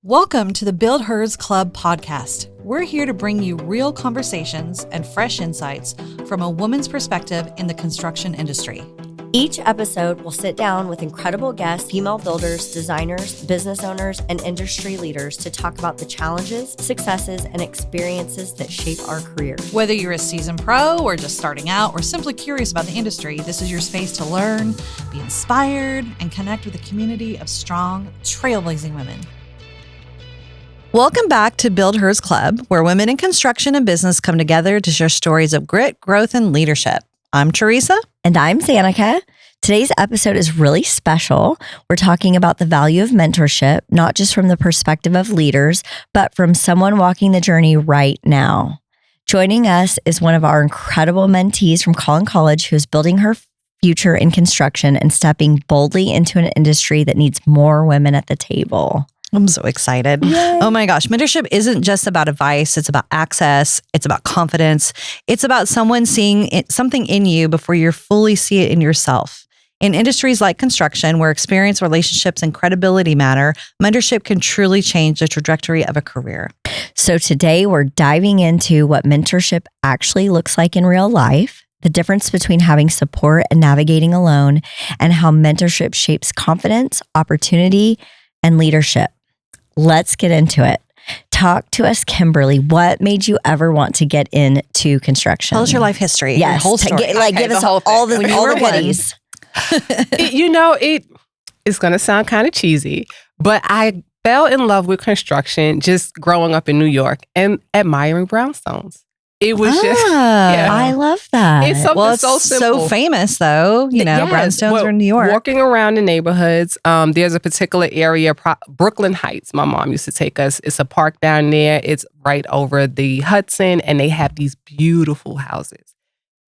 Welcome to the BuildHERS Club podcast. We're here to bring you real conversations and fresh insights from a woman's perspective in the construction industry. Each episode will sit down with incredible guests, female builders, designers, business owners, and industry leaders to talk about the challenges, successes, and experiences that shape our careers. Whether you're a seasoned pro or just starting out or simply curious about the industry, this is your space to learn, be inspired, and connect with a community of strong, trailblazing women. Welcome back to BuildHERS Club, where women in construction and business come together to share stories of grit, growth, and leadership. I'm Teresa. And I'm Zanika. Today's episode is really special. We're talking about the value of mentorship, not just from the perspective of leaders, but from someone walking the journey right now. Joining us is one of our incredible mentees from Collin College who is building her future in construction and stepping boldly into an industry that needs more women at the table. I'm so excited. Yay. Oh my gosh. Mentorship isn't just about advice. It's about access. It's about confidence. It's about someone seeing something in you before you fully see it in yourself. In industries like construction, where experience, relationships, and credibility matter, mentorship can truly change the trajectory of a career. So today we're diving into what mentorship actually looks like in real life, the difference between having support and navigating alone, and how mentorship shapes confidence, opportunity, and leadership. Let's get into it. Talk to us, Kimberly. What made you ever want to get into construction? Tell us your life history. Yes. Your whole story. Give us all the goodies. It's going to sound kind of cheesy, but I fell in love with construction just growing up in New York and admiring brownstones. It was I love that. It's something so simple. So famous though, brownstones are in New York. Walking around the neighborhoods, there's a particular area, Brooklyn Heights. My mom used to take us. It's a park down there. It's right over the Hudson, and they have these beautiful houses.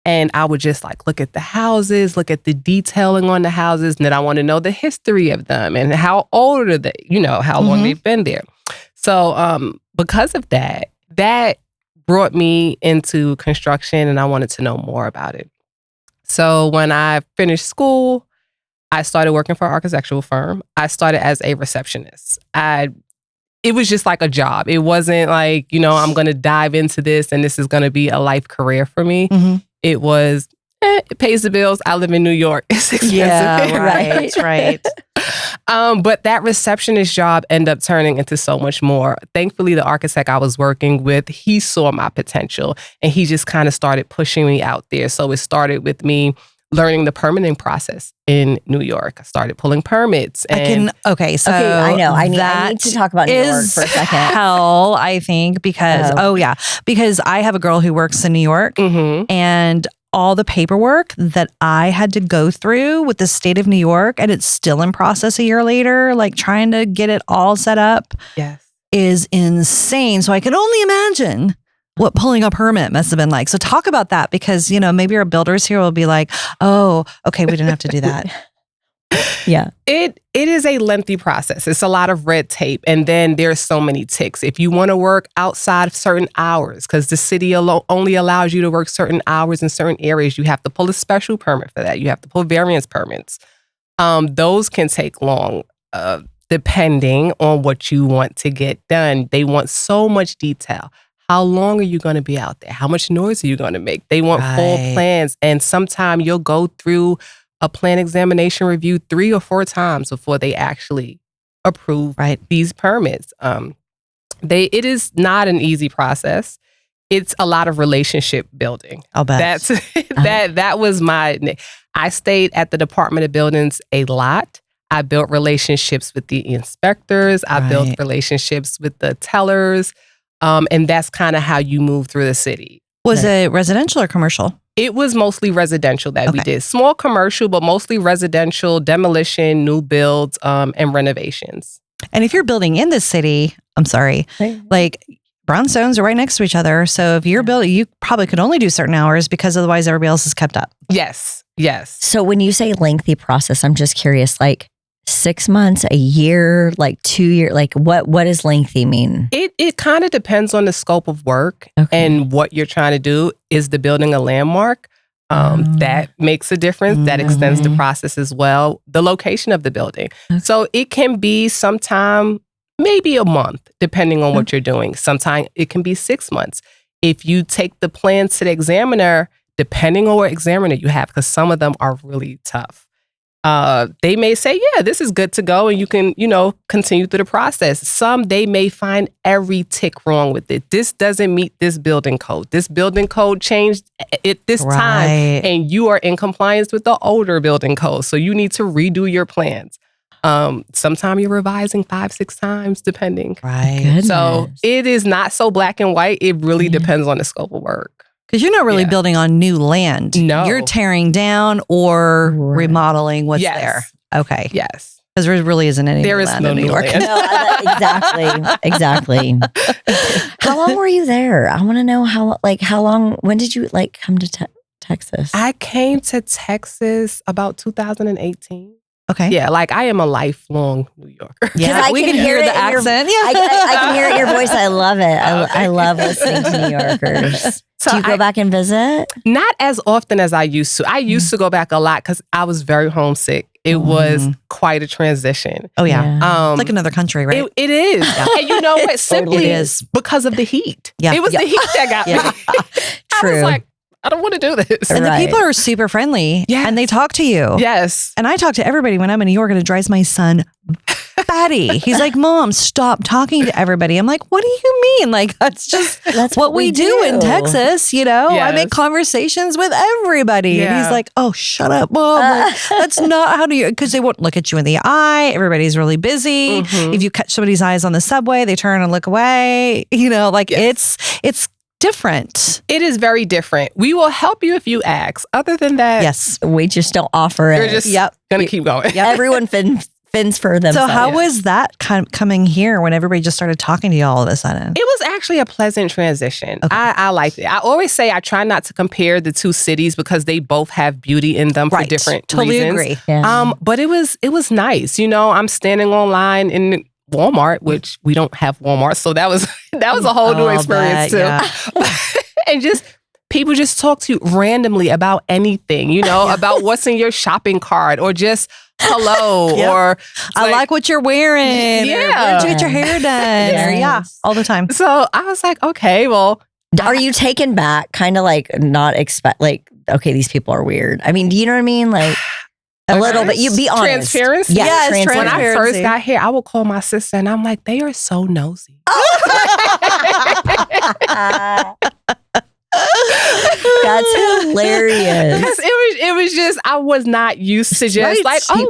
And I would just look at the houses, look at the detailing on the houses, and then I want to know the history of them and how old are they, how long they've been there. So because of that brought me into construction, and I wanted to know more about it. So when I finished school, I started working for an architectural firm. I started as a receptionist. It was just like a job. It wasn't like, I'm going to dive into this and this is going to be a life career for me. Mm-hmm. It was, it pays the bills. I live in New York. It's expensive. Yeah, right. But that receptionist job ended up turning into so much more. Thankfully, the architect I was working with, he saw my potential and he just kind of started pushing me out there. So it started with me learning the permitting process in New York. I started pulling permits. I know. I need to talk about New York for a second. Hell, I think, because I have a girl who works in New York, and all the paperwork that I had to go through with the state of New York, and it's still in process a year later, trying to get it all set up, is insane. So I can only imagine what pulling a permit must have been like. So talk about that, because, maybe our builders here will be like, oh, okay, we didn't have to do that. Yeah. It is a lengthy process. It's a lot of red tape. And then there's so many ticks. If you want to work outside of certain hours, because the city only allows you to work certain hours in certain areas, you have to pull a special permit for that. You have to pull variance permits. Those can take long, depending on what you want to get done. They want so much detail. How long are you going to be out there? How much noise are you going to make? They want full plans. And sometimes you'll go through a plan examination review 3 or 4 times before they actually approve these permits. It is not an easy process. It's a lot of relationship building. I'll bet. That was I stayed at the Department of Buildings a lot. I built relationships with the inspectors. I built relationships with the tellers. And that's kind of how you move through the city. Was it residential or commercial? It was mostly residential that we did. Small commercial, but mostly residential, demolition, new builds, and renovations. And if you're building in this city, I'm sorry, brownstones are right next to each other. So if you're building, you probably could only do certain hours because otherwise everybody else is kept up. Yes. So when you say lengthy process, I'm just curious, 6 months, a year, 2 years, what does lengthy mean? It kind of depends on the scope of work and what you're trying to do. Is the building a landmark? That makes a difference. That extends the process as well. The location of the building. So it can be sometime maybe a month, depending on what you're doing. Sometimes it can be 6 months. If you take the plans to the examiner, depending on what examiner you have, because some of them are really tough. They may say, yeah, this is good to go, and you can, continue through the process. Some, they may find every tick wrong with it. This doesn't meet this building code. This building code changed at this time, and you are in compliance with the older building code. So you need to redo your plans. Sometimes you're revising 5-6 times, depending. Right. Goodness. So it is not so black and white. It really depends on the scope of work. Because you're not really building on new land. No. You're tearing down or remodeling what's there. Okay. Yes. Because there really isn't any there is land no in New York. Land. No, exactly. How long were you there? I want to know how long, when did you come to Texas? I came to Texas about 2018. Okay. Yeah, I am a lifelong New Yorker. Yeah, we can hear the accent. I can hear it in your voice. I love it. I love listening to New Yorkers. So do you go back and visit? Not as often as I used to. I used to go back a lot because I was very homesick. It was quite a transition. Oh, yeah. It's like another country, right? It is. And you know what? Simply it is. Because of the heat. Yeah. It was the heat that got me. True. I was like, I don't want to do this. And the people are super friendly. Yes. And they talk to you. Yes. And I talk to everybody when I'm in New York, and it drives my son batty. He's like, Mom, stop talking to everybody. I'm like, what do you mean? That's what we do in Texas. I make conversations with everybody. Yeah. And he's like, oh, shut up, Mom. That's not how do you, because they won't look at you in the eye. Everybody's really busy. If you catch somebody's eyes on the subway, they turn and look away. It's different. It is very different. We will help you if you ask. Other than that, yes, we just don't offer it. You're just going to keep going. Everyone fends for themselves. So how was that coming here when everybody just started talking to you all of a sudden? It was actually a pleasant transition. Okay. I liked it. I always say I try not to compare the two cities because they both have beauty in them for different totally reasons. Agree. Yeah. But it was nice. I'm standing online in Walmart, which we don't have Walmart, so that was a whole new experience too. Yeah. And just people just talk to you randomly about anything, about what's in your shopping cart, or just hello, or I like what you're wearing. Yeah, or, where'd you get your hair done? All the time. So I was like, okay, well, are you taken back? Kind of not expect okay, these people are weird. I mean, do you know what I mean? A little bit. You be honest. Transparency. Yes, transparency. When I first got here, I would call my sister and I'm like, they are so nosy. That's hilarious. Because it was just, I was not used to just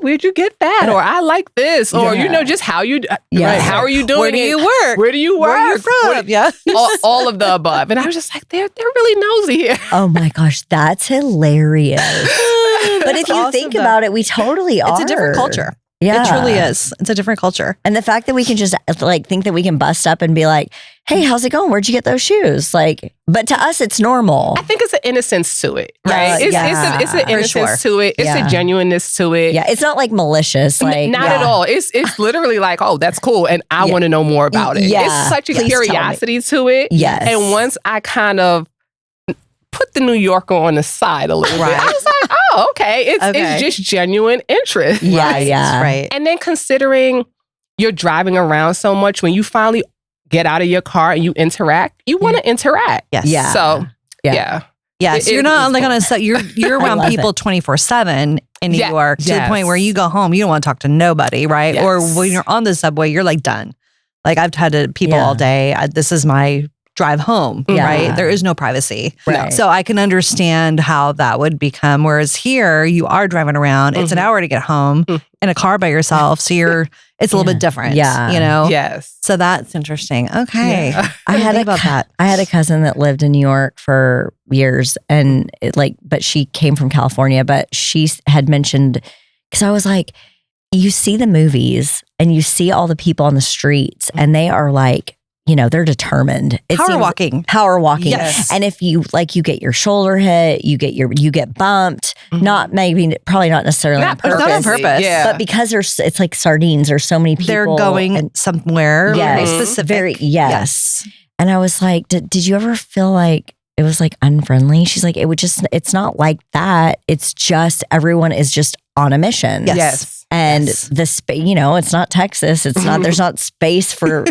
where'd you get that? Or I like this. Or, just how you, how are you doing? Where do you work? Where do you work? Where are you from? All of the above. And I was just like, they're really nosy here. Oh my gosh, that's hilarious. But if you think about it, we totally are. It's a different culture. Yeah. It truly is. It's a different culture. And the fact that we can just think that we can bust up and be like, hey, how's it going? Where'd you get those shoes? But to us, it's normal. I think it's an innocence to it, right? It's an innocence to it. It's a genuineness to it. Yeah, it's not malicious. Not at all. It's literally oh, that's cool. And I want to know more about it. Yeah. It's such a curiosity to it. Yes. And once I kind of put the New Yorker on the side a little bit, I was like, oh, okay. It's just genuine interest. Yeah, right? yeah. Right. And then considering you're driving around so much, when you finally get out of your car and you interact, you want to interact. Yes. Yeah. So, yeah. Yes, you're not on a set. You're around people 24/7 in New York to the point where you go home, you don't want to talk to nobody, right? Yes. Or when you're on the subway, you're done. I've had to people all day. This is my drive home, right? There is no privacy. Right. So I can understand how that would become. Whereas here, you are driving around. It's an hour to get home in a car by yourself. So it's a little bit different. Yeah. Yes. So that's interesting. Okay. I had a cousin that lived in New York for years, and but she came from California, but she had mentioned, because I was like, you see the movies and you see all the people on the streets, and they are they're determined. Power walking. Yes. And if you you get your shoulder hit, you get bumped, probably not necessarily on purpose. Not on purpose. Yeah. But because it's like sardines, there's so many people. They're going somewhere very specific. Yes. And I was like, did you ever feel like it was unfriendly? She's like, it's not like that. It's just everyone is just on a mission. Yes. And the space, it's not Texas. It's not, there's not space for,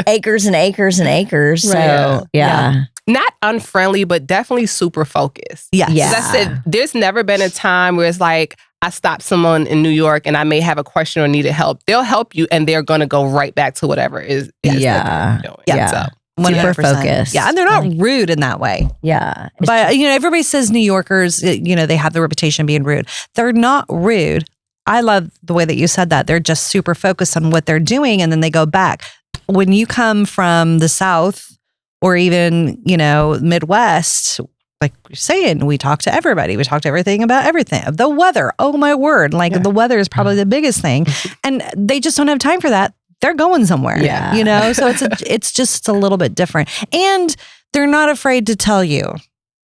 acres and acres and acres. So, yeah. Not unfriendly, but definitely super focused. Yes. Yeah. I said, there's never been a time where it's like, I stop someone in New York and I may have a question or needed help. They'll help you and they're going to go right back to whatever is that they're doing. Yeah. So, 100% focused. Yeah. And they're not rude in that way. Yeah. But, everybody says New Yorkers, they have the reputation of being rude. They're not rude. I love the way that you said that. They're just super focused on what they're doing and then they go back. When you come from the South or even, Midwest, like you're saying, we talk to everybody. We talk to everything about everything. The weather. Oh my word. The weather is probably the biggest thing. And they just don't have time for that. They're going somewhere. Yeah. So it's just a little bit different. And they're not afraid to tell you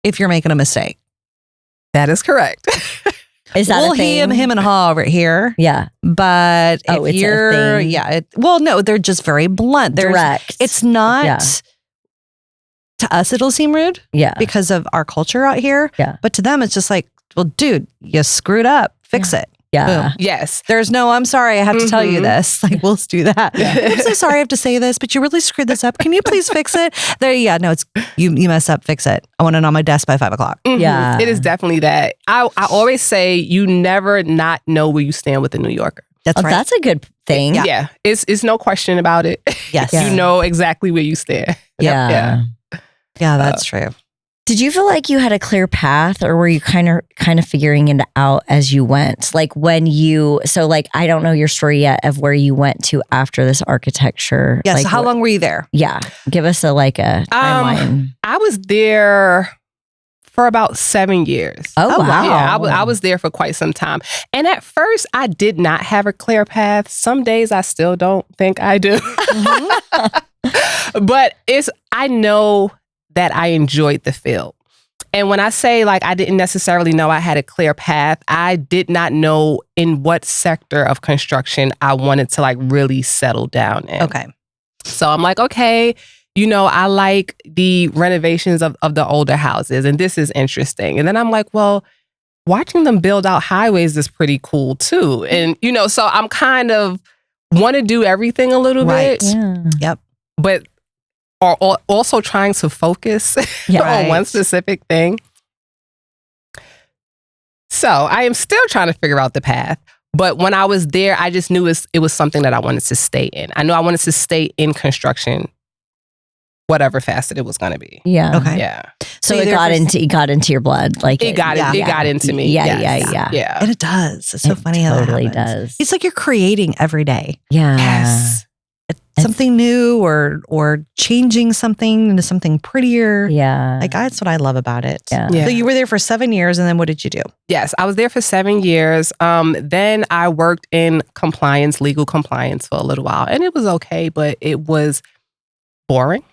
if you're making a mistake. that is correct. Is that we'll a thing? him and haw over here. Yeah. But if it's you're, a thing. no, they're just very blunt. Direct. It's not, to us, it'll seem rude because of our culture out here. Yeah. But to them, it's just like, well, dude, you screwed up. Fix it. Yeah. Boom. Yes. There's no, I'm sorry, I have to tell you this. We'll do that. I'm so sorry I have to say this, but you really screwed this up. Can you please fix it? It's you messed up, fix it. I want it on my desk by 5:00. Yeah. It is definitely that. I always say you never not know where you stand with a New Yorker. That's right. That's a good thing. Yeah. It's no question about it. Yes. You know exactly where you stand. Yeah. Yeah, that's true. Did you feel like you had a clear path, or were you kind of figuring it out as you went? I don't know your story yet of where you went to after this architecture. Yes. How long were you there? Yeah. Give us a timeline. I was there for about 7 years. Oh, wow. Yeah, I was there for quite some time. And at first, I did not have a clear path. Some days I still don't think I do. But I know that I enjoyed the field. And when I say I didn't necessarily know I had a clear path, I did not know in what sector of construction I wanted to really settle down in. Okay. So I'm like, okay, I like the renovations of the older houses, and this is interesting. And then I'm like, well, watching them build out highways is pretty cool too. And, so I'm kind of want to do everything a little bit. Yeah. Yep. But are also trying to focus on one specific thing. So I am still trying to figure out the path. But when I was there, I just knew it was something that I wanted to stay in. I knew I wanted to stay in construction, whatever facet it was going to be. Yeah. Okay. Yeah. So it got into your blood. It got into me. Yeah. And it does. It's so funny how totally that happens. does. It's like you're creating every day. Yeah. Yes. Something new or changing something into something prettier. Yeah. That's what I love about it. Yeah. Yeah. So you were there for 7 years, and then what did you do? Yes, I was there for 7 years. Then I worked in legal compliance for a little while, and it was okay, but it was boring.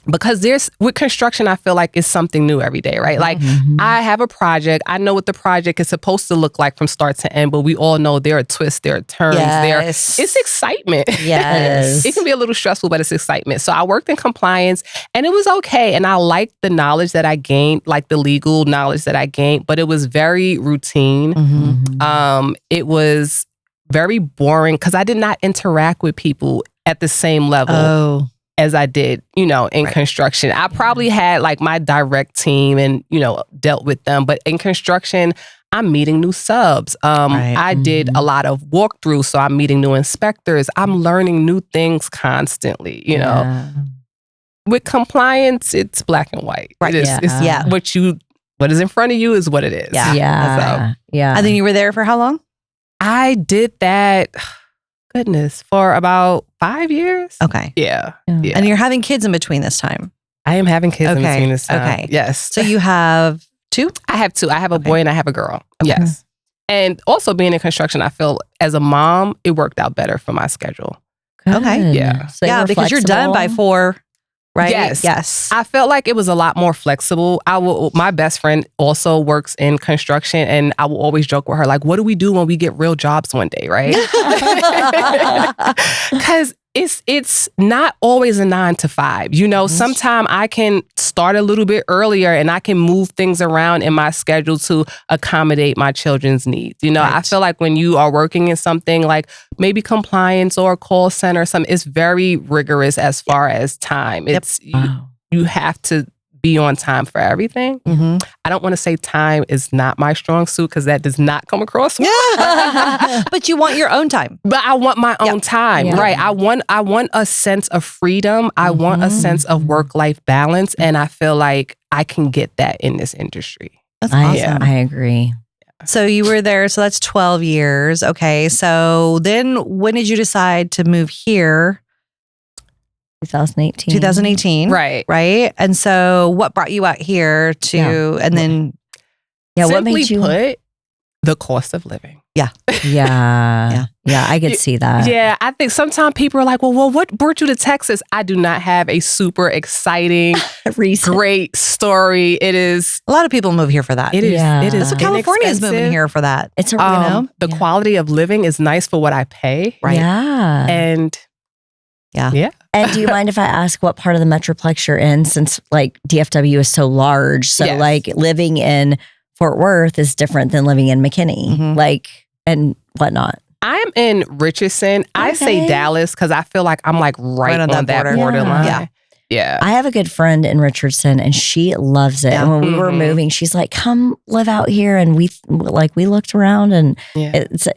Because with construction, I feel like it's something new every day, right? I have a project. I know what the project is supposed to look like from start to end, but we all know there are twists, there are turns, it's excitement. Yes. It can be a little stressful, but it's excitement. So I worked in compliance, and it was okay. And I liked the knowledge that I gained, the legal knowledge that I gained, but it was very routine. It was very boring because I did not interact with people at the same level as I did, in construction. I probably had my direct team and, dealt with them. But in construction, I'm meeting new subs. I did a lot of walkthroughs, so I'm meeting new inspectors. I'm learning new things constantly, With compliance, it's black and white. Right. It's what is in front of you is what it is. Yeah. And then you were there for how long? I did that, for about 5 years. Okay. Yeah. And you're having kids in between this time? I am having kids in between this time. Okay. Yes. So you have 2? I have 2. I have a boy and I have a girl. Okay. Yes. And also being in construction, I feel as a mom, it worked out better for my schedule. Good. Okay. Yeah. So because flexible. you're done by 4, right? Yes. I felt like it was a lot more flexible. My best friend also works in construction, and I will always joke with her, what do we do when we get real jobs one day, right? Because It's not always a 9 to 5. You know, sometimes I can start a little bit earlier and I can move things around in my schedule to accommodate my children's needs. You know, I feel like when you are working in something like maybe compliance or a call center or something, it's very rigorous as far as time. It's you have to be on time for everything. I don't want to say time is not my strong suit because that does not come across well. But you want your own time. But I want my own time, right? I want a sense of freedom. I want a sense of work-life balance, and I feel like I can get that in this industry. That's awesome. I agree. So you were there, so that's 12 years. Okay, so then when did you decide to move here? 2018. 2018. Right. Right. And so what brought you out here to, and then. Yeah. What Simply made you put, the cost of living. Yeah. I could see that. Yeah. I think sometimes people are like, well, what brought you to Texas? I do not have a super exciting, great story. It is. A lot of people move here for that. It is. It is. So California is moving here for that. It's a, the quality of living is nice for what I pay. Right. Yeah. And yeah. And do you mind if I ask what part of the Metroplex you're in, since like DFW is so large? So like living in Fort Worth is different than living in McKinney, like, and whatnot. I'm in Richardson. I say Dallas because I feel like I'm like right on that borderline. Yeah. I have a good friend in Richardson and she loves it. And when we were moving, she's like, come live out here. And we looked around and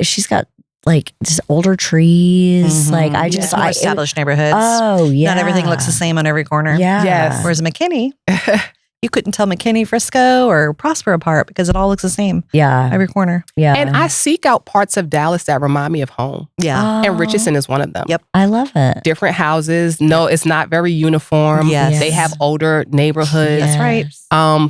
she's got like just older trees. Like I just, more established neighborhoods. Oh yeah. Not everything looks the same on every corner. Yeah. Yes. Whereas McKinney, you couldn't tell McKinney, Frisco, or Prosper apart because it all looks the same. Yeah. Every corner. Yeah. And I seek out parts of Dallas that remind me of home. Yeah. And Richardson is one of them. Yep. I love it. Different houses. No, it's not very uniform. Yes. They have older neighborhoods. That's right.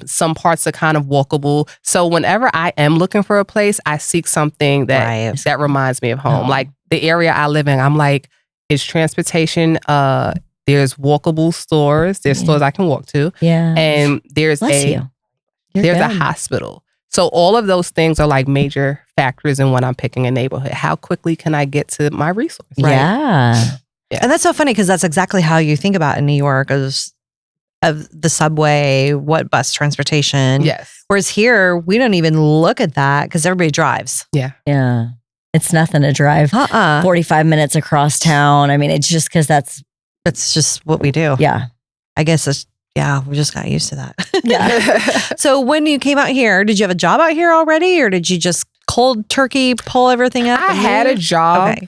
Some parts are kind of walkable. So whenever I am looking for a place, I seek something that that reminds me of home. Like the area I live in, I'm like, it's transportation. There's walkable stores. There's stores I can walk to. Yeah. And there's a hospital. So all of those things are like major factors in when I'm picking a neighborhood. How quickly can I get to my resource? Right? Yeah. And that's so funny because that's exactly how you think about in New York of the subway, what bus transportation. Yes. Whereas here, we don't even look at that because everybody drives. Yeah. Yeah. It's nothing to drive 45 minutes across town. I mean, it's just because that's just what we do. Yeah. I guess we just got used to that. Yeah. So when you came out here, did you have a job out here already or did you just cold turkey pull everything up? I had a job.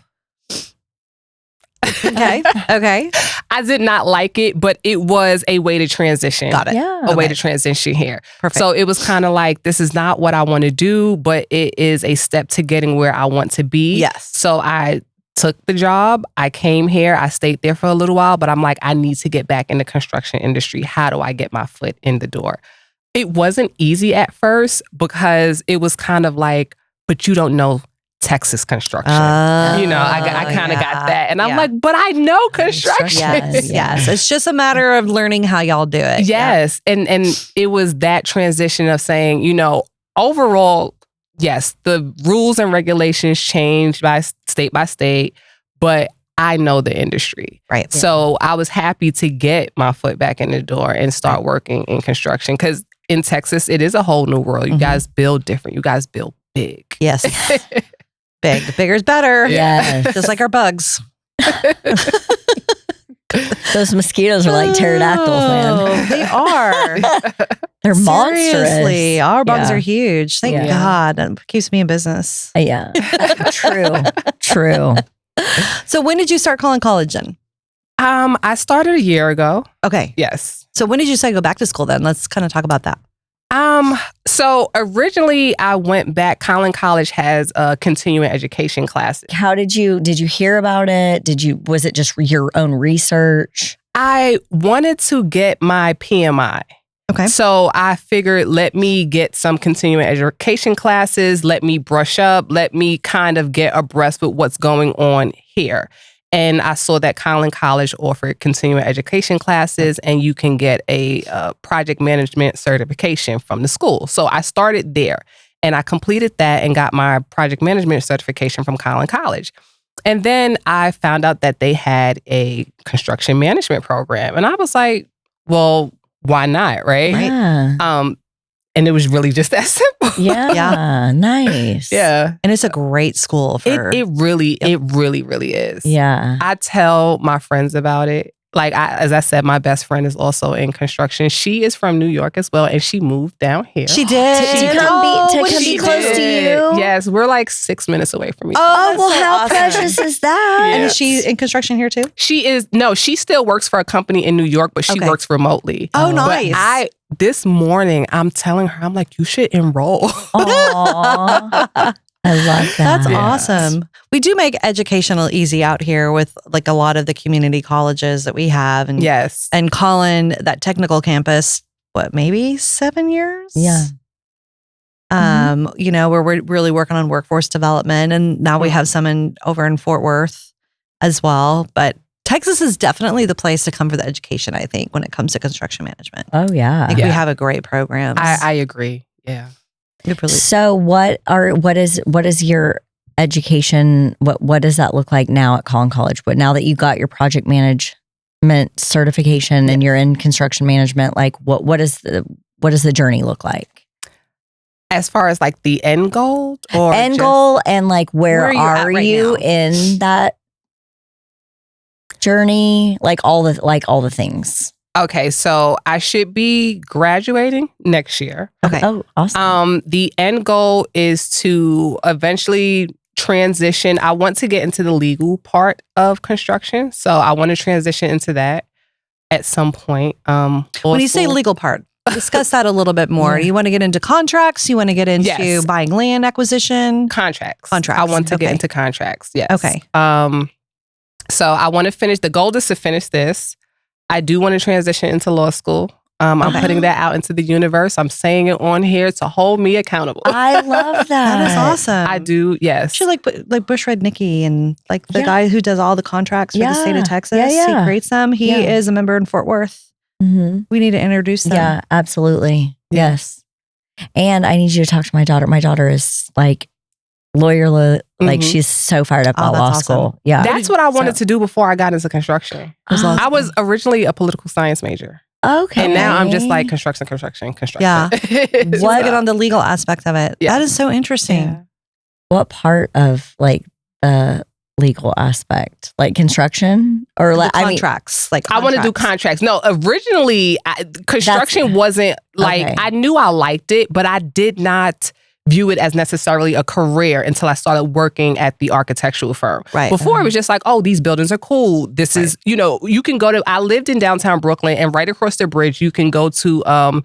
Okay. I did not like it, but it was a way to transition. Got it. Yeah. A way to transition here. Perfect. So it was kind of like, this is not what I want to do, but it is a step to getting where I want to be. Yes. So I took the job. I came here. I stayed there for a little while, but I'm like, I need to get back in the construction industry. How do I get my foot in the door? It wasn't easy at first because it was kind of like, but you don't know Texas construction. I kind of got that. And I'm like, but I know construction. Yes. It's just a matter of learning how y'all do it. Yes. And it was that transition of saying, overall, yes, the rules and regulations changed by state, but I know the industry. Right. So I was happy to get my foot back in the door and start working in construction because in Texas, it is a whole new world. You guys build different. You guys build big. Yes. Big. The bigger is better. Yes. Just like our bugs. Those mosquitoes are like pterodactyls, man. They are. They're monstrous. Seriously, our bugs are huge. Thank God. That keeps me in business. Yeah. True. So when did you start calling college then? I started a year ago. Okay. Yes. So when did you decide to go back to school then? Let's kind of talk about that. So originally I went back. Collin College has continuing education classes. How did you hear about it? Was it just your own research? I wanted to get my PMI. Okay. So I figured, let me get some continuing education classes, let me brush up, let me kind of get abreast with what's going on here. And I saw that Collin College offered continuing education classes and you can get a project management certification from the school. So I started there and I completed that and got my project management certification from Collin College. And then I found out that they had a construction management program. And I was like, well, why not? Right. Yeah. And it was really just that simple. Yeah. Nice. Yeah. And it's a great school for It really is. Yeah. I tell my friends about it. Like, as I said, my best friend is also in construction. She is from New York as well, and she moved down here. She did. To come be close to you. Yes, we're like 6 minutes away from each other. Oh, well, so how awesome. precious is that? Yeah. And is she in construction here too? She still works for a company in New York, but she works remotely. Oh, nice. But this morning, I'm telling her, I'm like, you should enroll. Aww. I love that. That's awesome. We do make educational easy out here with like a lot of the community colleges that we have. And Yes. And Colin, that technical campus, maybe 7 years? Yeah. Where we're really working on workforce development. And now we have some over in Fort Worth as well. But Texas is definitely the place to come for the education, I think, when it comes to construction management. Oh, yeah. I think we have a great program. I agree. Yeah. So what is your education? What does that look like now at Collin College? But now that you got your project management certification and you're in construction management, like what does the journey look like? As far as like the end goal or goal and like where are right you now? in that journey? Like all the things. Okay, so I should be graduating next year. Okay. Oh, awesome. The end goal is to eventually transition. I want to get into the legal part of construction. So I want to transition into that at some point. When you say legal part, discuss that a little bit more. You want to get into contracts? You want to get into buying land acquisition? Contracts. Contracts. I want to get into contracts. Yes. Okay. So I want to finish. The goal is to finish this. I do want to transition into law school. I'm putting that out into the universe. I'm saying it on here to hold me accountable. I love that. That is awesome. I do, yes. Actually, like Bushred Nicky and like the guy who does all the contracts for the state of Texas. Yeah. He creates them. He is a member in Fort Worth. Mm-hmm. We need to introduce them. Yeah, absolutely. Yes. And I need you to talk to my daughter. My daughter is like like she's so fired up about law school. Yeah. That's what I wanted to do before I got into construction. I was originally a political science major. Okay. And now I'm just like construction. Yeah. What get on the legal aspect of it? Yeah. That is so interesting. Yeah. What part of like the legal aspect? Like construction or like contracts? I want to do contracts. No, originally construction wasn't like, I knew I liked it, but I did not view it as necessarily a career until I started working at the architectural firm. Right. Before it was just like, oh, these buildings are cool. This is, you can go to, I lived in downtown Brooklyn and right across the bridge, you can go to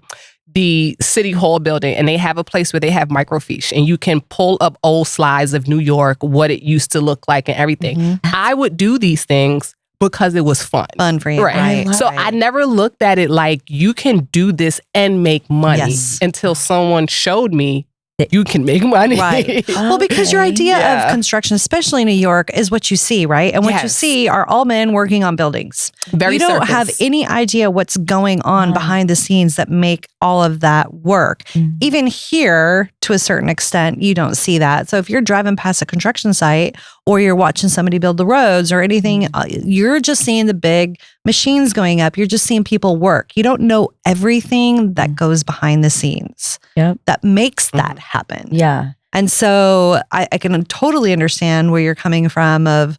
the City Hall building and they have a place where they have microfiche and you can pull up old slides of New York, what it used to look like and everything. Mm-hmm. I would do these things because it was fun. Fun for you. Right. So I never looked at it like you can do this and make money until someone showed me you can make money. Right. Well, because your idea of construction, especially in New York, is what you see, right? And what you see are all men working on buildings. You don't have any idea what's going on behind the scenes that make all of that work. Even here, to a certain extent, you don't see that. So if you're driving past a construction site or you're watching somebody build the roads or anything, you're just seeing the big machines going up. You're just seeing people work. You don't know everything that goes behind the scenes that makes that happen. Yeah. And so I can totally understand where you're coming from of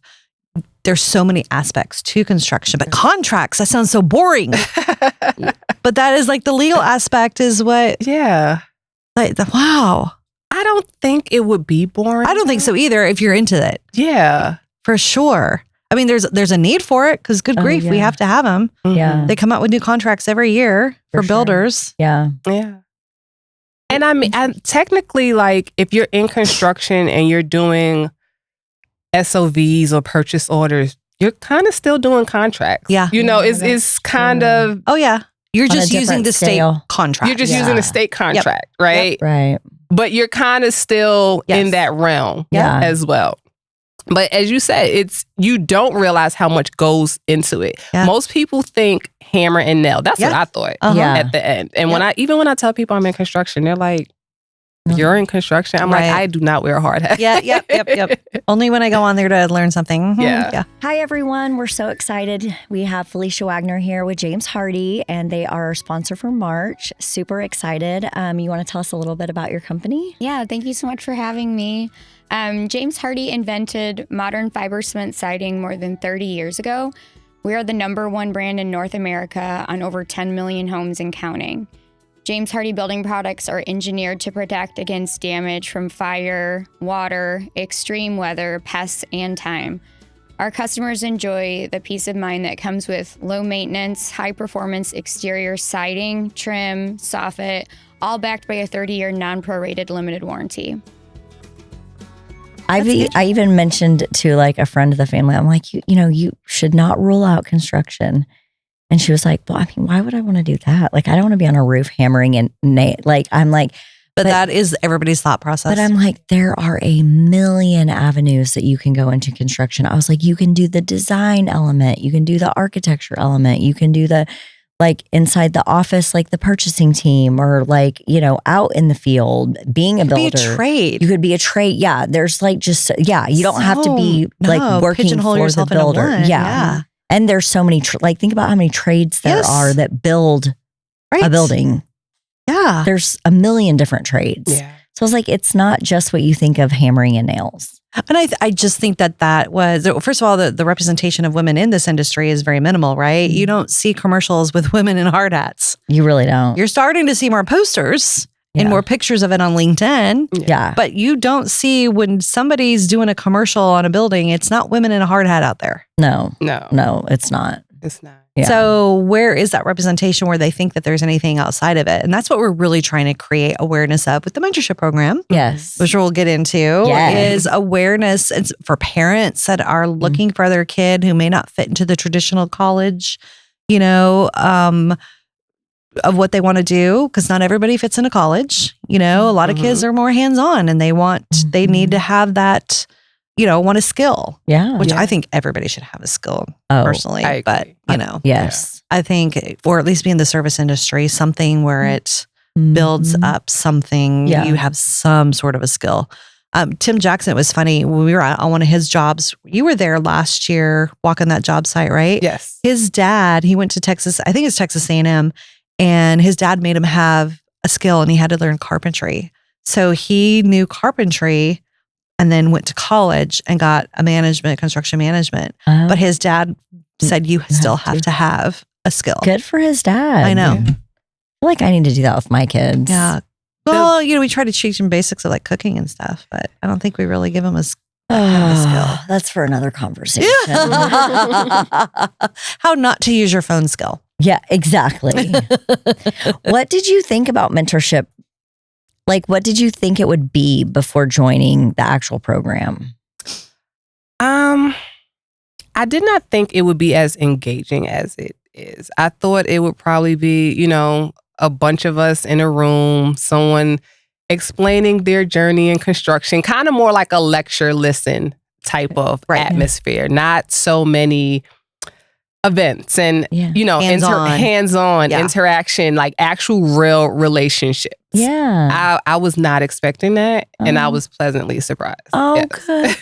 there's so many aspects to construction, but contracts, that sounds so boring. But that is like the legal aspect is what. Yeah. Like, wow. I don't think it would be boring. I don't think so either if you're into it. Yeah. For sure. I mean, there's a need for it because good grief, we have to have them. Yeah. They come out with new contracts every year for builders. Yeah. Yeah. And I mean, technically, like if you're in construction and you're doing SOVs or purchase orders, you're kind of still doing contracts. Yeah. It's kind of. Oh, yeah. You're just using the state scale. contract. You're just using the state contract, right? Yep. Right. But you're kind of still in that realm as well. But as you said, you don't realize how much goes into it. Yeah. Most people think hammer and nail. That's what I thought at the end. And when I tell people I'm in construction, they're like, You're in construction. I'm like, I do not wear a hard hat. Yep. Only when I go on there to learn something. Yeah. Hi, everyone. We're so excited. We have Felicia Wagner here with James Hardy, and they are our sponsor for March. Super excited. You want to tell us a little bit about your company? Yeah, thank you so much for having me. James Hardy invented modern fiber cement siding more than 30 years ago. We are the #1 brand in North America on over 10 million homes and counting. James Hardy building products are engineered to protect against damage from fire, water, extreme weather, pests, and time. Our customers enjoy the peace of mind that comes with low maintenance, high performance exterior siding, trim, soffit, all backed by a 30-year non-prorated limited warranty. I even mentioned to like a friend of the family, I'm like, you should not rule out construction. And she was like, well, I mean, why would I want to do that? Like, I don't want to be on a roof hammering and I'm like, but that is everybody's thought process. But I'm like, there are a million avenues that you can go into construction. I was like, you can do the design element. You can do the architecture element. You can do the, like inside the office, like the purchasing team, or like, out in the field, being a builder. You could be a trade. You could be a trade. Yeah. There's like you don't have to be like working for the builder. Yeah. And there's so many, think about how many trades there are that build a building. Yeah. There's a million different trades. Yeah. So it's like, it's not just what you think of hammering and nails. And I just think that was, first of all, the representation of women in this industry is very minimal, right? You don't see commercials with women in hard hats. You really don't. You're starting to see more posters and more pictures of it on LinkedIn. Yeah. But you don't see when somebody's doing a commercial on a building, it's not women in a hard hat out there. No, it's not. It's not. Yeah. So where is that representation where they think that there's anything outside of it? And that's what we're really trying to create awareness of with the mentorship program. Yes. Which we'll get into is awareness for parents that are looking for their kid who may not fit into the traditional college, of what they want to do, because not everybody fits into college. A lot of kids are more hands-on and they need to have that, want a skill. Yeah. Which I think everybody should have a skill personally. But, yes. I think, or at least be in the service industry, something where it builds up something, you have some sort of a skill. Tim Jackson, it was funny, when we were on one of his jobs, you were there last year walking that job site, right? Yes. His dad, he went to Texas, I think it's Texas A&M, and his dad made him have a skill and he had to learn carpentry. So he knew carpentry and then went to college and got construction management. But his dad said you still have to have a skill. Good for his dad. I know. I feel like I need to do that with my kids. Yeah. Well, we try to teach them basics of like cooking and stuff, but I don't think we really give them a skill. That's for another conversation. How not to use your phone skill. Yeah, exactly. What did you think about mentorship? Like, what did you think it would be before joining the actual program? I did not think it would be as engaging as it is. I thought it would probably be, a bunch of us in a room, someone explaining their journey in construction, kind of more like a lecture listen type of atmosphere, not so many events and, hands-on interaction, like actual real relationships. Yeah. I was not expecting that, and I was pleasantly surprised. Oh, good.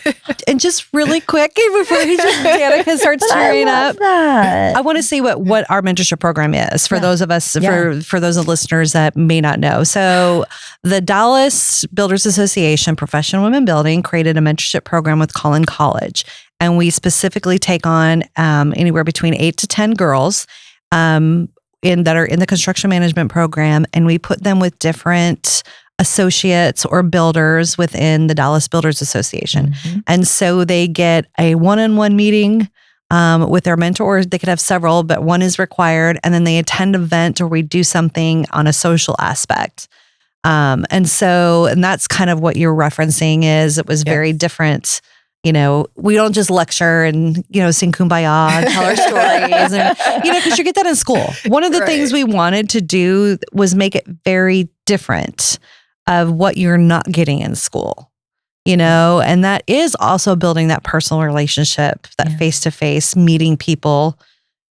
And just really quick, before Danica starts tearing up, I want to say what our mentorship program is for those of us, for those of listeners that may not know. So the Dallas Builders Association Professional Women Building created a mentorship program with Collin College. And we specifically take on anywhere between 8 to 10 girls that are in the construction management program, and we put them with different associates or builders within the Dallas Builders Association. And so they get a one-on-one meeting with their mentor. They could have several, but one is required. And then they attend an event or we do something on a social aspect. And that's kind of what you're referencing it was very different. We don't just lecture and, sing Kumbaya and tell our stories. And, because you get that in school. One of the things we wanted to do was make it very different of what you're not getting in school, and that is also building that personal relationship, that face-to-face meeting people,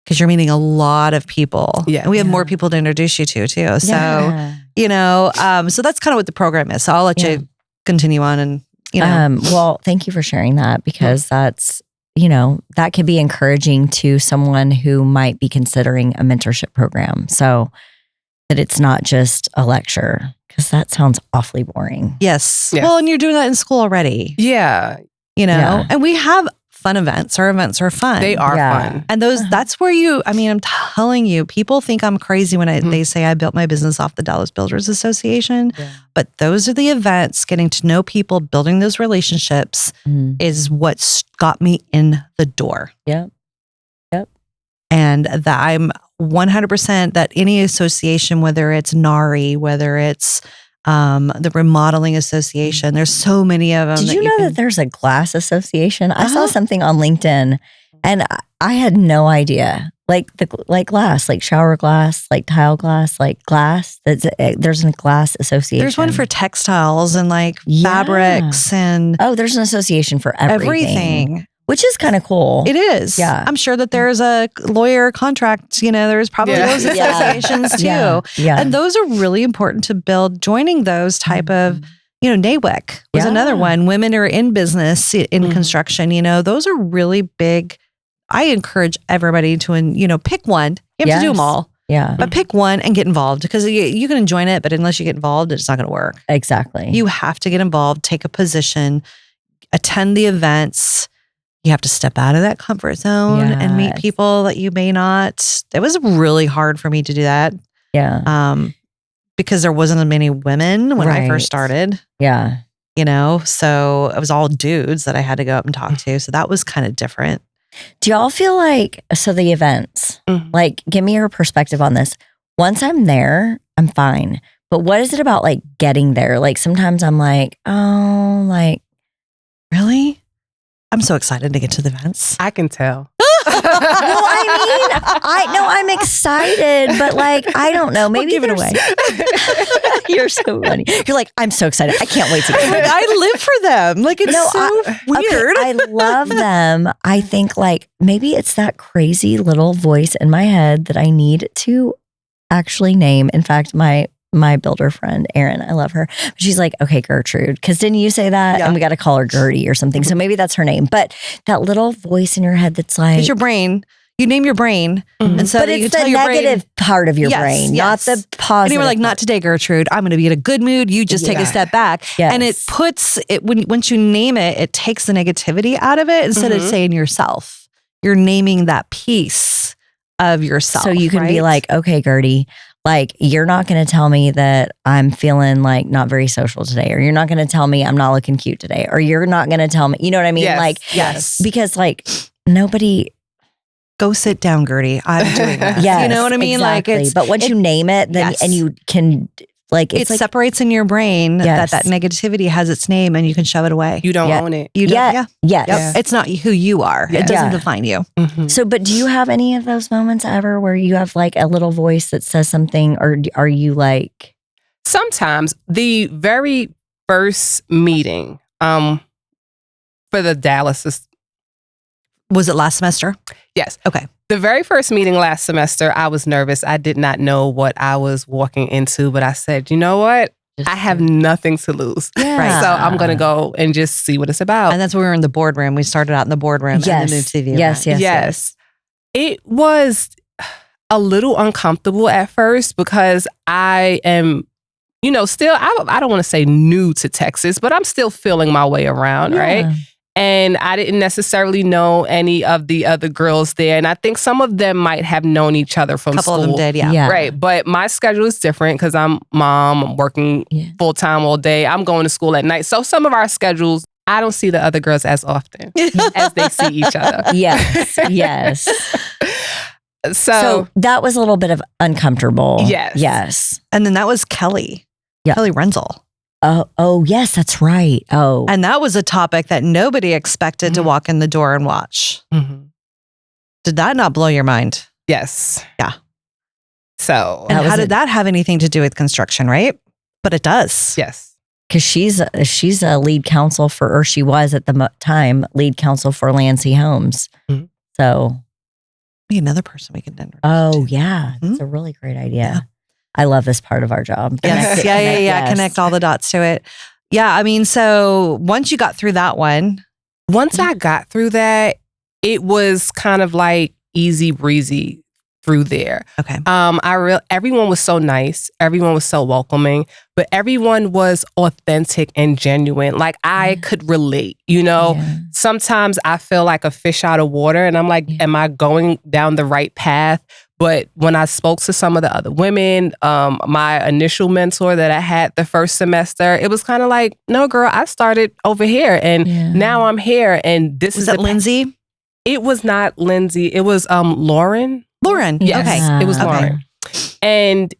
because you're meeting a lot of people. Yeah. And we have more people to introduce you to too. So So that's kind of what the program is. So I'll let you continue on and, Well, thank you for sharing that because that's, that could be encouraging to someone who might be considering a mentorship program. So that it's not just a lecture because that sounds awfully boring. Yes. Well, and you're doing that in school already. Yeah. And we have fun events. Our events are fun. They are fun. And that's where I'm telling you, people think I'm crazy when they say I built my business off the Dallas Builders Association. Yeah. But those are the events, getting to know people, building those relationships is what's got me in the door. Yep. And that I'm 100% that any association, whether it's NARI, whether it's the Remodeling Association, there's so many of them. Did you know that there's a glass association? I saw something on LinkedIn and I had no idea. Like glass, like shower glass, like tile glass, like glass. There's a glass association. There's one for textiles and fabrics and there's an association for everything. Which is kind of cool. It is. Yeah. I'm sure that there's a lawyer contract, there's probably those associations too. Yeah. And those are really important to build. Joining those type of, NAWIC was another one. Women are in business, in construction, those are really big. I encourage everybody to, pick one. You have to do them all. Yeah. But pick one and get involved because you can join it, but unless you get involved, it's not going to work. Exactly. You have to get involved, take a position, attend the events. You have to step out of that comfort zone and meet people that you may not. It was really hard for me to do that. Yeah. Because there wasn't as many women when I first started. Yeah. So it was all dudes that I had to go up and talk to. So that was kind of different. Do y'all feel like, the events, give me your perspective on this. Once I'm there, I'm fine. But what is it about getting there? Sometimes I'm really? I'm so excited to get to the events. I can tell. I'm excited, but I don't know. Maybe give it away. You're so funny. You're I'm so excited. I can't wait to get there. I live for them. It's weird. Okay, I love them. I think maybe it's that crazy little voice in my head that I need to actually name. In fact, my builder friend, Erin, I love her. She's like, okay, Gertrude, because didn't you say that? Yeah. And we got to call her Gertie or something. So maybe that's her name. But that little voice in your head that's it's your brain. You name your brain. And so but it's the negative part of your brain, not the positive. And you were not today, Gertrude. I'm going to be in a good mood. You just take a step back. Yes. And it puts it, once you name it, it takes the negativity out of it instead of saying yourself. You're naming that piece of yourself. So you can be okay, Gertie, you're not going to tell me that I'm feeling not very social today, or you're not going to tell me I'm not looking cute today, or you're not going to tell me, you know what I mean? Yes. Because nobody. Go sit down, Gertie. I'm doing that. Yes, you know what I mean? Exactly. But once you name it, then and you can it separates in your brain that negativity has its name and you can shove it away. You don't own it. You don't. Yes. Yep. It's not who you are. It doesn't define you. Mm-hmm. So, but do you have any of those moments ever where you have a little voice that says something, or are you Sometimes the very first meeting for the Dallas. Was it last semester? Yes. Okay. The very first meeting last semester, I was nervous. I did not know what I was walking into, but I said, you know what? I have nothing to lose. Yeah. Right. So I'm going to go and just see what it's about. And that's when we were in the boardroom. We started out in the boardroom and then moved to the event. Yes. It was a little uncomfortable at first because I am, still, I don't want to say new to Texas, but I'm still feeling my way around, right? And I didn't necessarily know any of the other girls there. And I think some of them might have known each other from school. A couple of them did, yeah. Right. But my schedule is different because I'm mom. I'm working full time all day. I'm going to school at night. So some of our schedules, I don't see the other girls as often as they see each other. Yes. So that was a little bit of uncomfortable. Yes. And then that was Kelly. Yeah. Kelly Renzel. Oh, yes, that's right. Oh. And that was a topic that nobody expected to walk in the door and watch. Mm-hmm. Did that not blow your mind? Yes. Yeah. So. And how did that have anything to do with construction, right? But it does. Yes. Because she's a lead counsel or she was at the time, lead counsel for Lancy Homes. Mm-hmm. So. Be another person we can introduce. Oh, yeah. That's a really great idea. I love this part of our job. Yes. Connect, Connect all the dots to it. Yeah. I mean, so once you got through that one. Once I got through that, it was kind of like easy breezy through there. Okay. Everyone was so nice. Everyone was so welcoming, but everyone was authentic and genuine. Like I could relate, Sometimes I feel like a fish out of water and I'm like, am I going down the right path? But when I spoke to some of the other women, my initial mentor that I had the first semester, it was kind of like, no, girl, I started over here and now I'm here. And this was that Lindsay? It was not Lindsay. It was Lauren. Lauren. Yes, Okay. It was Lauren. And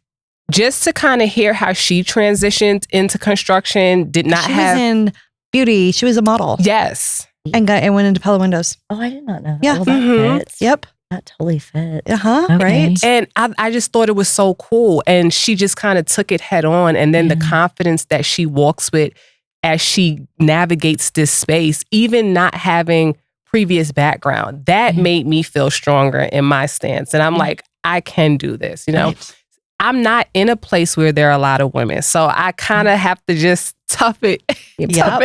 just to kind of hear how she transitioned into construction, she was in beauty. She was a model. Yes. And went into Pella Windows. Oh, I did not know that. Yeah. Well, that fits. Yep. That totally fits. Okay. Right. And I just thought it was so cool. And she just kind of took it head on. And then the confidence that she walks with as she navigates this space, even not having previous background, that made me feel stronger in my stance. And I'm like, I can do this, Right. I'm not in a place where there are a lot of women. So I kind of have to just tough it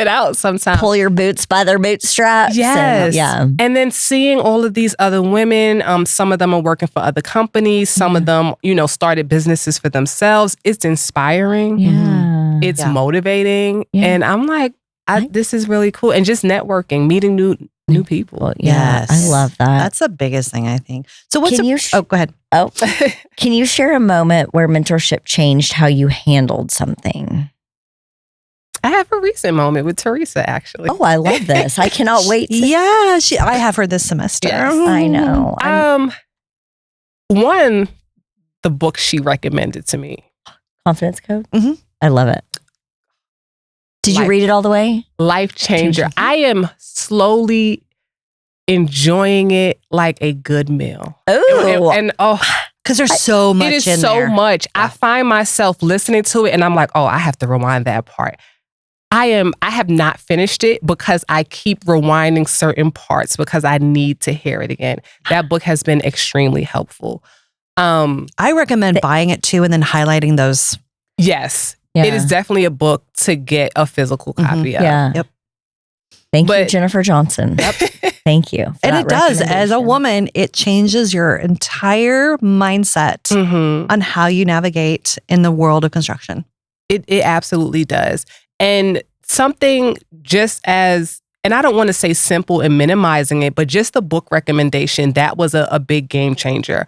out sometimes. Pull your boots by their bootstraps. Yes. And then seeing all of these other women, some of them are working for other companies. Some of them, started businesses for themselves. It's inspiring. Yeah. It's motivating. Yeah. And I'm like, this is really cool. And just networking, meeting new people. Yes. I love that. That's the biggest thing, I think. So what's go ahead. Oh, can you share a moment where mentorship changed how you handled something? I have a recent moment with Teresa, actually. Oh, I love this. I cannot wait. I have her this semester. Yes, I know. One, the book she recommended to me. Confidence Code? Mm-hmm. I love it. Did you read it all the way? Life changer. I am slowly enjoying it like a good meal. Oh, because there's so much. It is so much. Yeah. I find myself listening to it, and I'm like, oh, I have to rewind that part. I have not finished it because I keep rewinding certain parts because I need to hear it again. That book has been extremely helpful. I recommend buying it too, and then highlighting those. Yes. Yeah. It is definitely a book to get a physical copy of. Yeah. Yep. Thank you, Jennifer Johnson. Yep. Thank you. And it does. As a woman, it changes your entire mindset on how you navigate in the world of construction. It absolutely does. And something just as, and I don't want to say simple and minimizing it, but just the book recommendation, that was a big game changer.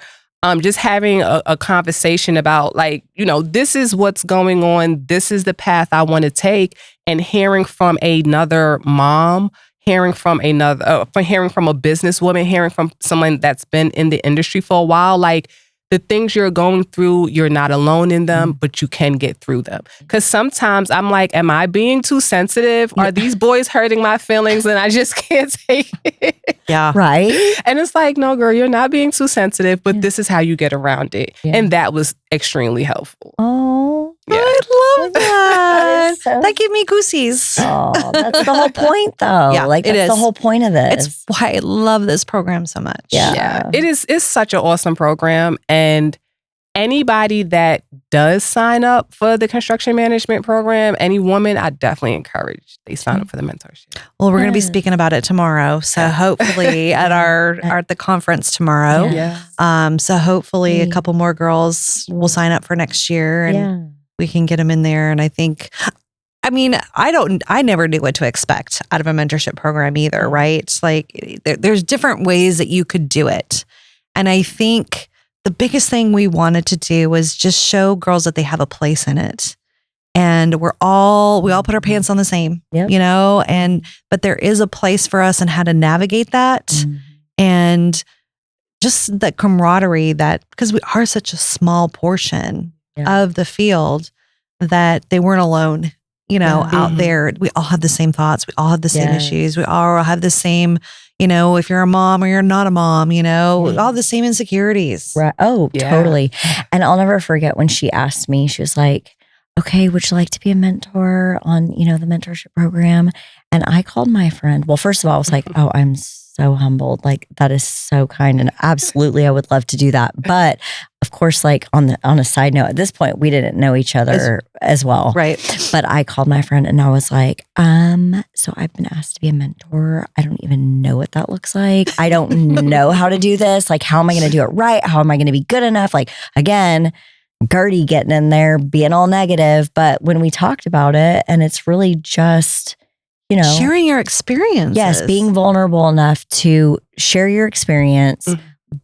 Just having a conversation about this is what's going on. This is the path I want to take. And hearing from another mom, hearing from a businesswoman, hearing from someone that's been in the industry for a while, like the things you're going through, you're not alone in them, but you can get through them. Because sometimes I'm like, am I being too sensitive? Are these boys hurting my feelings and I just can't take it? Yeah. Right. And it's like, no, girl, you're not being too sensitive, but this is how you get around it. Yeah. And that was extremely helpful. Oh, yeah. I love that. That gave me goosies. Oh, that's the whole point though. Yeah, that's the whole point of this. It's why I love this program so much. Yeah. It's such an awesome program. And anybody that does sign up for the construction management program, any woman, I definitely encourage they sign up for the mentorship. Well, we're going to be speaking about it tomorrow. So hopefully at the conference tomorrow. Yeah. So hopefully a couple more girls will sign up for next year and we can get them in there. And I think, I never knew what to expect out of a mentorship program either, right? Like there's different ways that you could do it. And I think the biggest thing we wanted to do was just show girls that they have a place in it. And we all put our pants on the same, but there is a place for us and how to navigate that. Mm-hmm. And just the camaraderie because we are such a small portion of the field that they weren't alone, out there. We all have the same thoughts. We all have the same issues. We all have the same, if you're a mom or you're not a mom, we all have the same insecurities. Right. Oh, totally. And I'll never forget when she asked me, she was like, okay, would you like to be a mentor on, the mentorship program? And I called my friend. Well, first of all, I was like, oh, I'm so humbled. Like, that is so kind. And absolutely, I would love to do that. But of course, like on a side note, at this point, we didn't know each other as well. Right. But I called my friend and I was like, so I've been asked to be a mentor. I don't even know what that looks like. I don't know how to do this. Like, how am I going to do it right? How am I going to be good enough? Like, again, Gertie getting in there, being all negative. But when we talked about it, and it's really just, sharing your experience. Yes, being vulnerable enough to share your experience,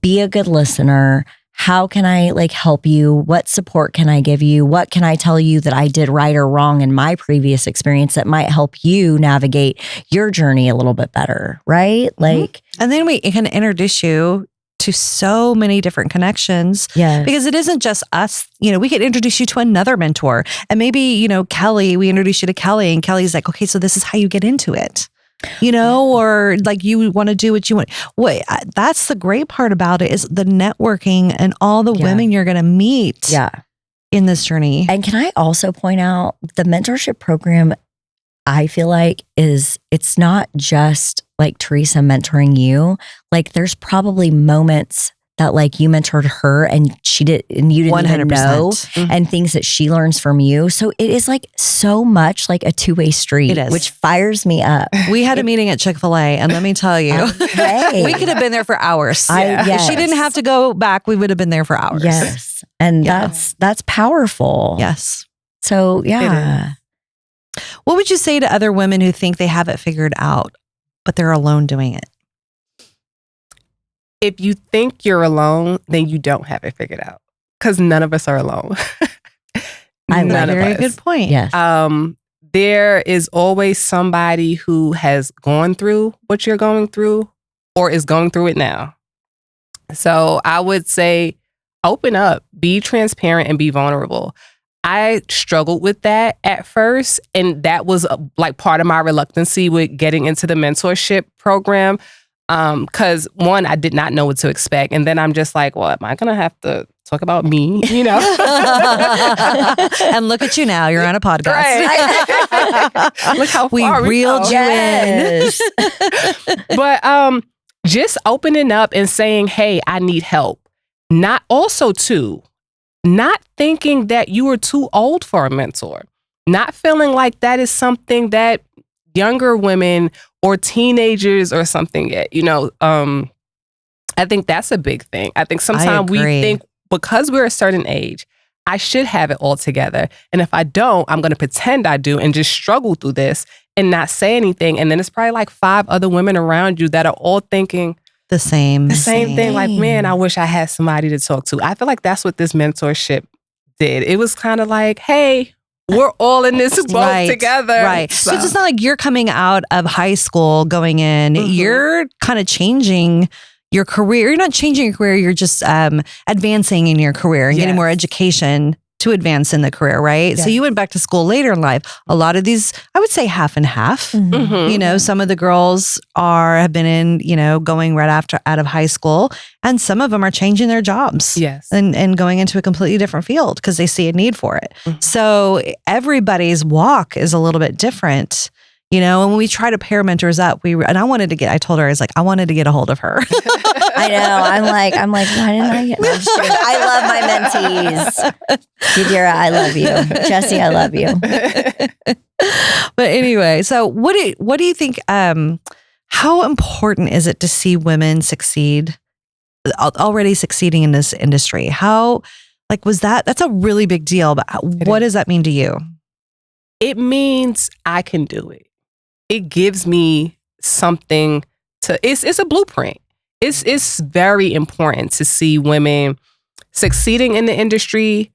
be a good listener. How can I help you? What support can I give you? What can I tell you that I did right or wrong in my previous experience that might help you navigate your journey a little bit better, right? And then we can introduce you to so many different connections. Yes. Because it isn't just us. We could introduce you to another mentor. And maybe, Kelly, we introduce you to Kelly and Kelly's like, okay, so this is how you get into it. Or like you want to do what you want. That's the great part about it is the networking and all the women you're going to meet in this journey. And can I also point out the mentorship program, I feel like it's not just like Teresa mentoring you. Like there's probably moments that like you mentored her and she did, and you didn't even know, and things that she learns from you. So it is like so much like a two-way street, which fires me up. We had a meeting at Chick-fil-A and let me tell you, we could have been there for hours. If she didn't have to go back, we would have been there for hours. Yes. And that's powerful. Yes. So yeah. What would you say to other women who think they have it figured out, but they're alone doing it? If you think you're alone, then you don't have it figured out. Because none of us are alone. Very good point. Yes. There is always somebody who has gone through what you're going through or is going through it now. So I would say open up, be transparent, and be vulnerable. I struggled with that at first. And that was like part of my reluctancy with getting into the mentorship program. Because one, I did not know what to expect. And then I'm just like, well, am I going to have to talk about me, And look at you now. You're on a podcast. Right. Look how far we reeled you in. But just opening up and saying, hey, I need help. Not thinking that you are too old for a mentor. Not feeling like that is something that younger women or teenagers or something yet. I think that's a big thing. I think sometimes we think because we're a certain age, I should have it all together. And if I don't, I'm going to pretend I do and just struggle through this and not say anything. And then it's probably like 5 other women around you that are all thinking the same thing. Like, man, I wish I had somebody to talk to. I feel like that's what this mentorship did. It was kind of like, hey, we're all in this boat together. Right. So it's just not like you're coming out of high school going in. You're kind of changing your career. You're not changing your career. You're just advancing in your career and getting more education to advance in the career, right? Yes. So you went back to school later in life. A lot of these, I would say half and half. Some of the girls have been in, going right out of high school, and some of them are changing their jobs. Yes. And going into a completely different field because they see a need for it. So everybody's walk is a little bit different. And when we try to pair mentors up, I told her, I wanted to get a hold of her. I know. I'm like, why didn't I get? I love my mentees. Yadira, I love you. Jesse, I love you. But anyway, so what do you think? How important is it to see women succeed, already succeeding in this industry? How, that's a really big deal. But what does that mean to you? It means I can do it. It gives me something it's a blueprint. It's very important to see women succeeding in the industry,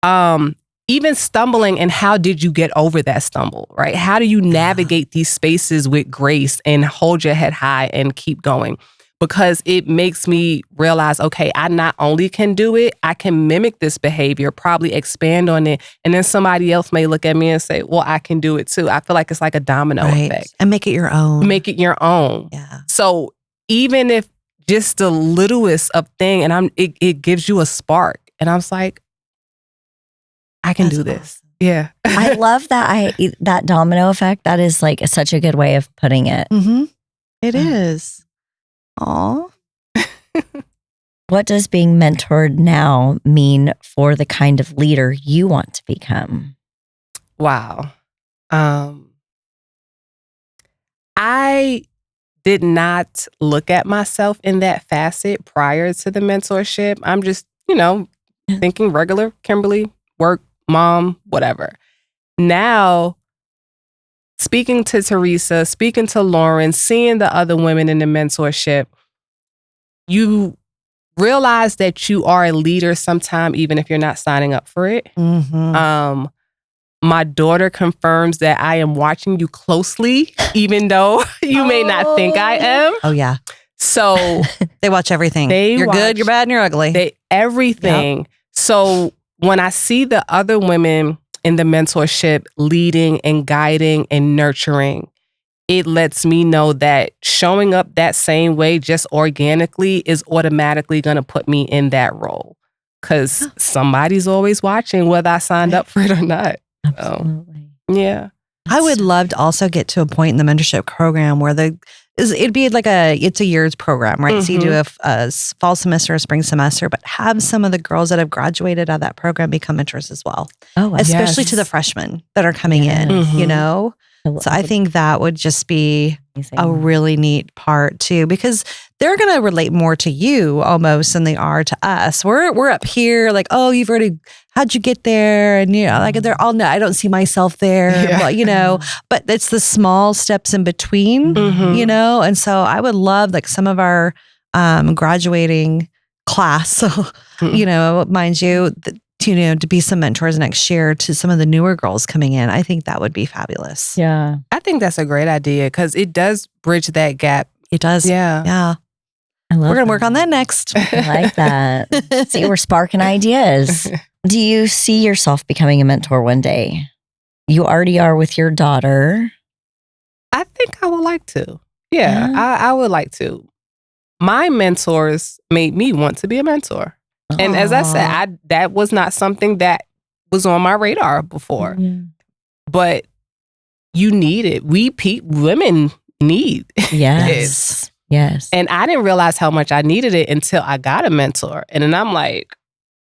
even stumbling, and how did you get over that stumble, right? How do you navigate these spaces with grace and hold your head high and keep going? Because it makes me realize, okay, I not only can do it, I can mimic this behavior, probably expand on it. And then somebody else may look at me and say, well, I can do it too. I feel like it's like a domino effect. And make it your own. Make it your own. Yeah. So even if just the littlest of thing, and it gives you a spark. And I was like, I can do this. Awesome. Yeah. I love that that domino effect. That is like such a good way of putting it. It is. Aw. What does being mentored now mean for the kind of leader you want to become? Wow. I did not look at myself in that facet prior to the mentorship. I'm just, thinking regular Kimberly, work, mom, whatever. Now, speaking to Teresa, speaking to Lauren, seeing the other women in the mentorship, you realize that you are a leader sometime, even if you're not signing up for it. Mm-hmm. My daughter confirms that I am watching you closely, even though you may not think I am. Oh, yeah. So they watch everything. You're good, you're bad, and you're ugly. Everything. Yep. So when I see the other women in the mentorship leading and guiding and nurturing, it lets me know that showing up that same way just organically is automatically going to put me in that role. Because somebody's always watching whether I signed up for it or not. Absolutely. Yeah. I would love to also get to a point in the mentorship program where it'd be like it's a year's program, right? Mm-hmm. So you do a fall semester, a spring semester, but have some of the girls that have graduated out of that program become mentors as well. Oh, especially to the freshmen that are coming in, So I think that would just be a really neat part too, because they're going to relate more to you almost than they are to us. We're up here like, oh, how'd you get there? And like they're all, no, I don't see myself there, but it's the small steps in between, and so I would love like some of our graduating class, mind you, to be some mentors next year to some of the newer girls coming in. I think that would be fabulous. Yeah. I think that's a great idea because it does bridge that gap. It does. Yeah. Yeah. We're going to work on that next. I like that. See, we're sparking ideas. Do you see yourself becoming a mentor one day? You already are with your daughter. I think I would like to. Yeah. I would like to. My mentors made me want to be a mentor. And as I said, that was not something that was on my radar before. Mm-hmm. But you need it. Women need it. Yes. And I didn't realize how much I needed it until I got a mentor. And then I'm like,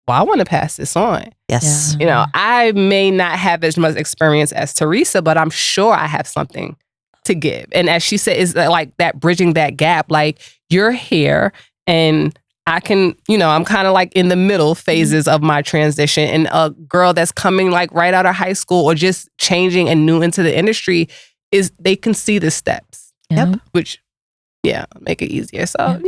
well, I want to pass this on. Yes. Yeah. I may not have as much experience as Teresa, but I'm sure I have something to give. And as she said, it's like that bridging that gap. Like you're here and I can, I'm kind of like in the middle phases of my transition, and a girl that's coming like right out of high school or just changing and new into the industry they can see the steps. Yep. Which, make it easier. So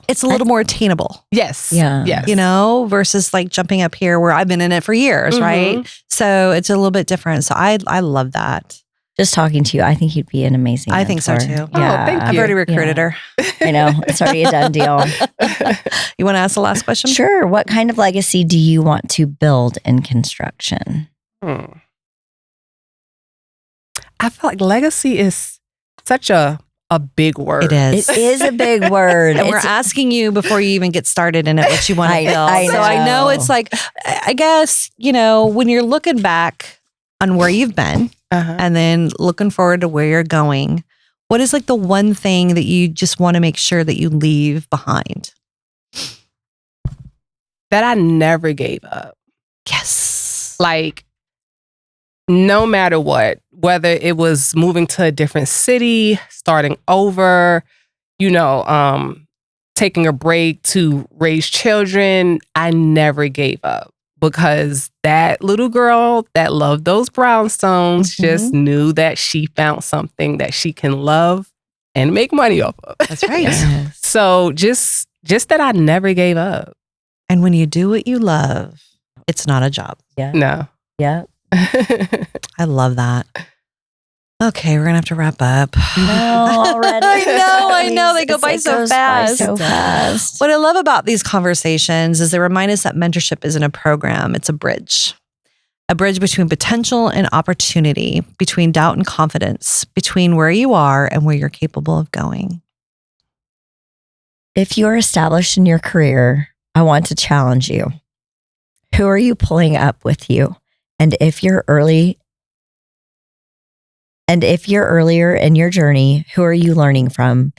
it's a little more attainable. Yes. Yeah. Yes. Versus like jumping up here where I've been in it for years, right? So it's a little bit different. So I love that. Just talking to you, I think you'd be an amazing mentor. I think so too. Yeah. Oh, thank you. I've already recruited her. I know. It's already a done deal. You want to ask the last question? Sure. What kind of legacy do you want to build in construction? I feel like legacy is such a big word. It is. It is a big word. And we're asking you before you even get started in it what you want to build. So I know it's like, I guess, when you're looking back on where you've been and then looking forward to where you're going, what is like the one thing that you just want to make sure that you leave behind? That I never gave up. Yes. Like, no matter what, whether it was moving to a different city, starting over, taking a break to raise children, I never gave up. Because that little girl that loved those brownstones just knew that she found something that she can love and make money off of. That's right. Yes. So just that I never gave up. And when you do what you love, it's not a job. Yeah. No. Yeah. I love that. Okay, we're going to have to wrap up. No, already. I know. They go by so fast. So fast. What I love about these conversations is they remind us that mentorship isn't a program, it's a bridge. A bridge between potential and opportunity, between doubt and confidence, between where you are and where you're capable of going. If you're established in your career, I want to challenge you. Who are you pulling up with you? And if you're earlier in your journey, who are you learning from?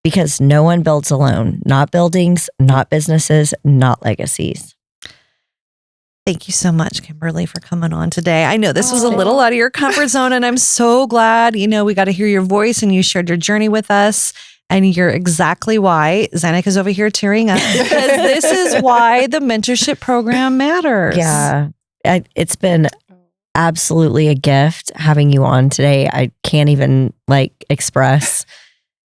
because no one builds alone. Not buildings, not businesses, not legacies. Thank you so much, Kimberly, for coming on today. I know this was a little out of your comfort zone, and I'm so glad, we got to hear your voice and you shared your journey with us. And you're exactly why Zanik is over here tearing up, because this is why the mentorship program matters. Yeah, it's been absolutely a gift having you on today. I can't even express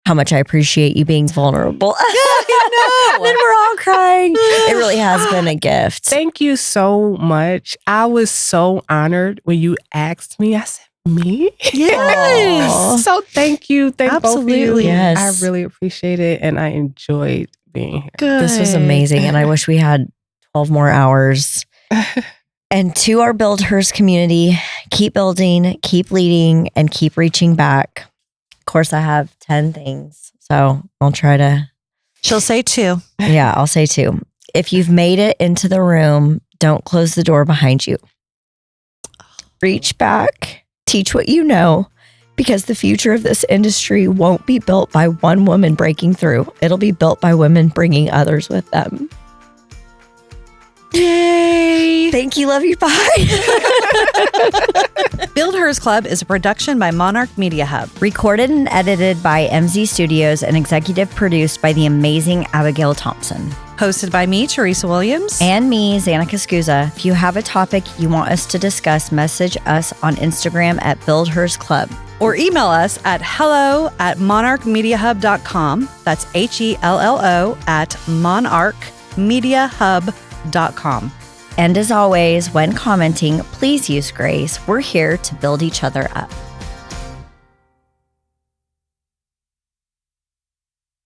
how much I appreciate you being vulnerable. And then we're all crying. It really has been a gift. Thank you so much. I was so honored when you asked me. I said, me? Yes. Aww. So thank you. Thank both of you. Yes. I really appreciate it. And I enjoyed being here. Good. This was amazing. And I wish we had 12 more hours. And to our BuildHERS community, keep building, keep leading, and keep reaching back. Of course, I have 10 things. So I'll try to. She'll say 2. Yeah, I'll say 2. If you've made it into the room, don't close the door behind you. Reach back, teach what you know, because the future of this industry won't be built by one woman breaking through. It'll be built by women bringing others with them. Yay! Thank you, love you, bye. BuildHERS Club is a production by Monarch Media Hub. Recorded and edited by MZ Studios and executive produced by the amazing Abigail Thompson. Hosted by me, Teresa Williams. And me, Zanika Scusa. If you have a topic you want us to discuss, message us on Instagram at BuildHERS Club. Or email us at hello@monarchmediahub.com. That's HELLO@monarchmediahub.com. And as always, when commenting, please use grace. We're here to build each other up.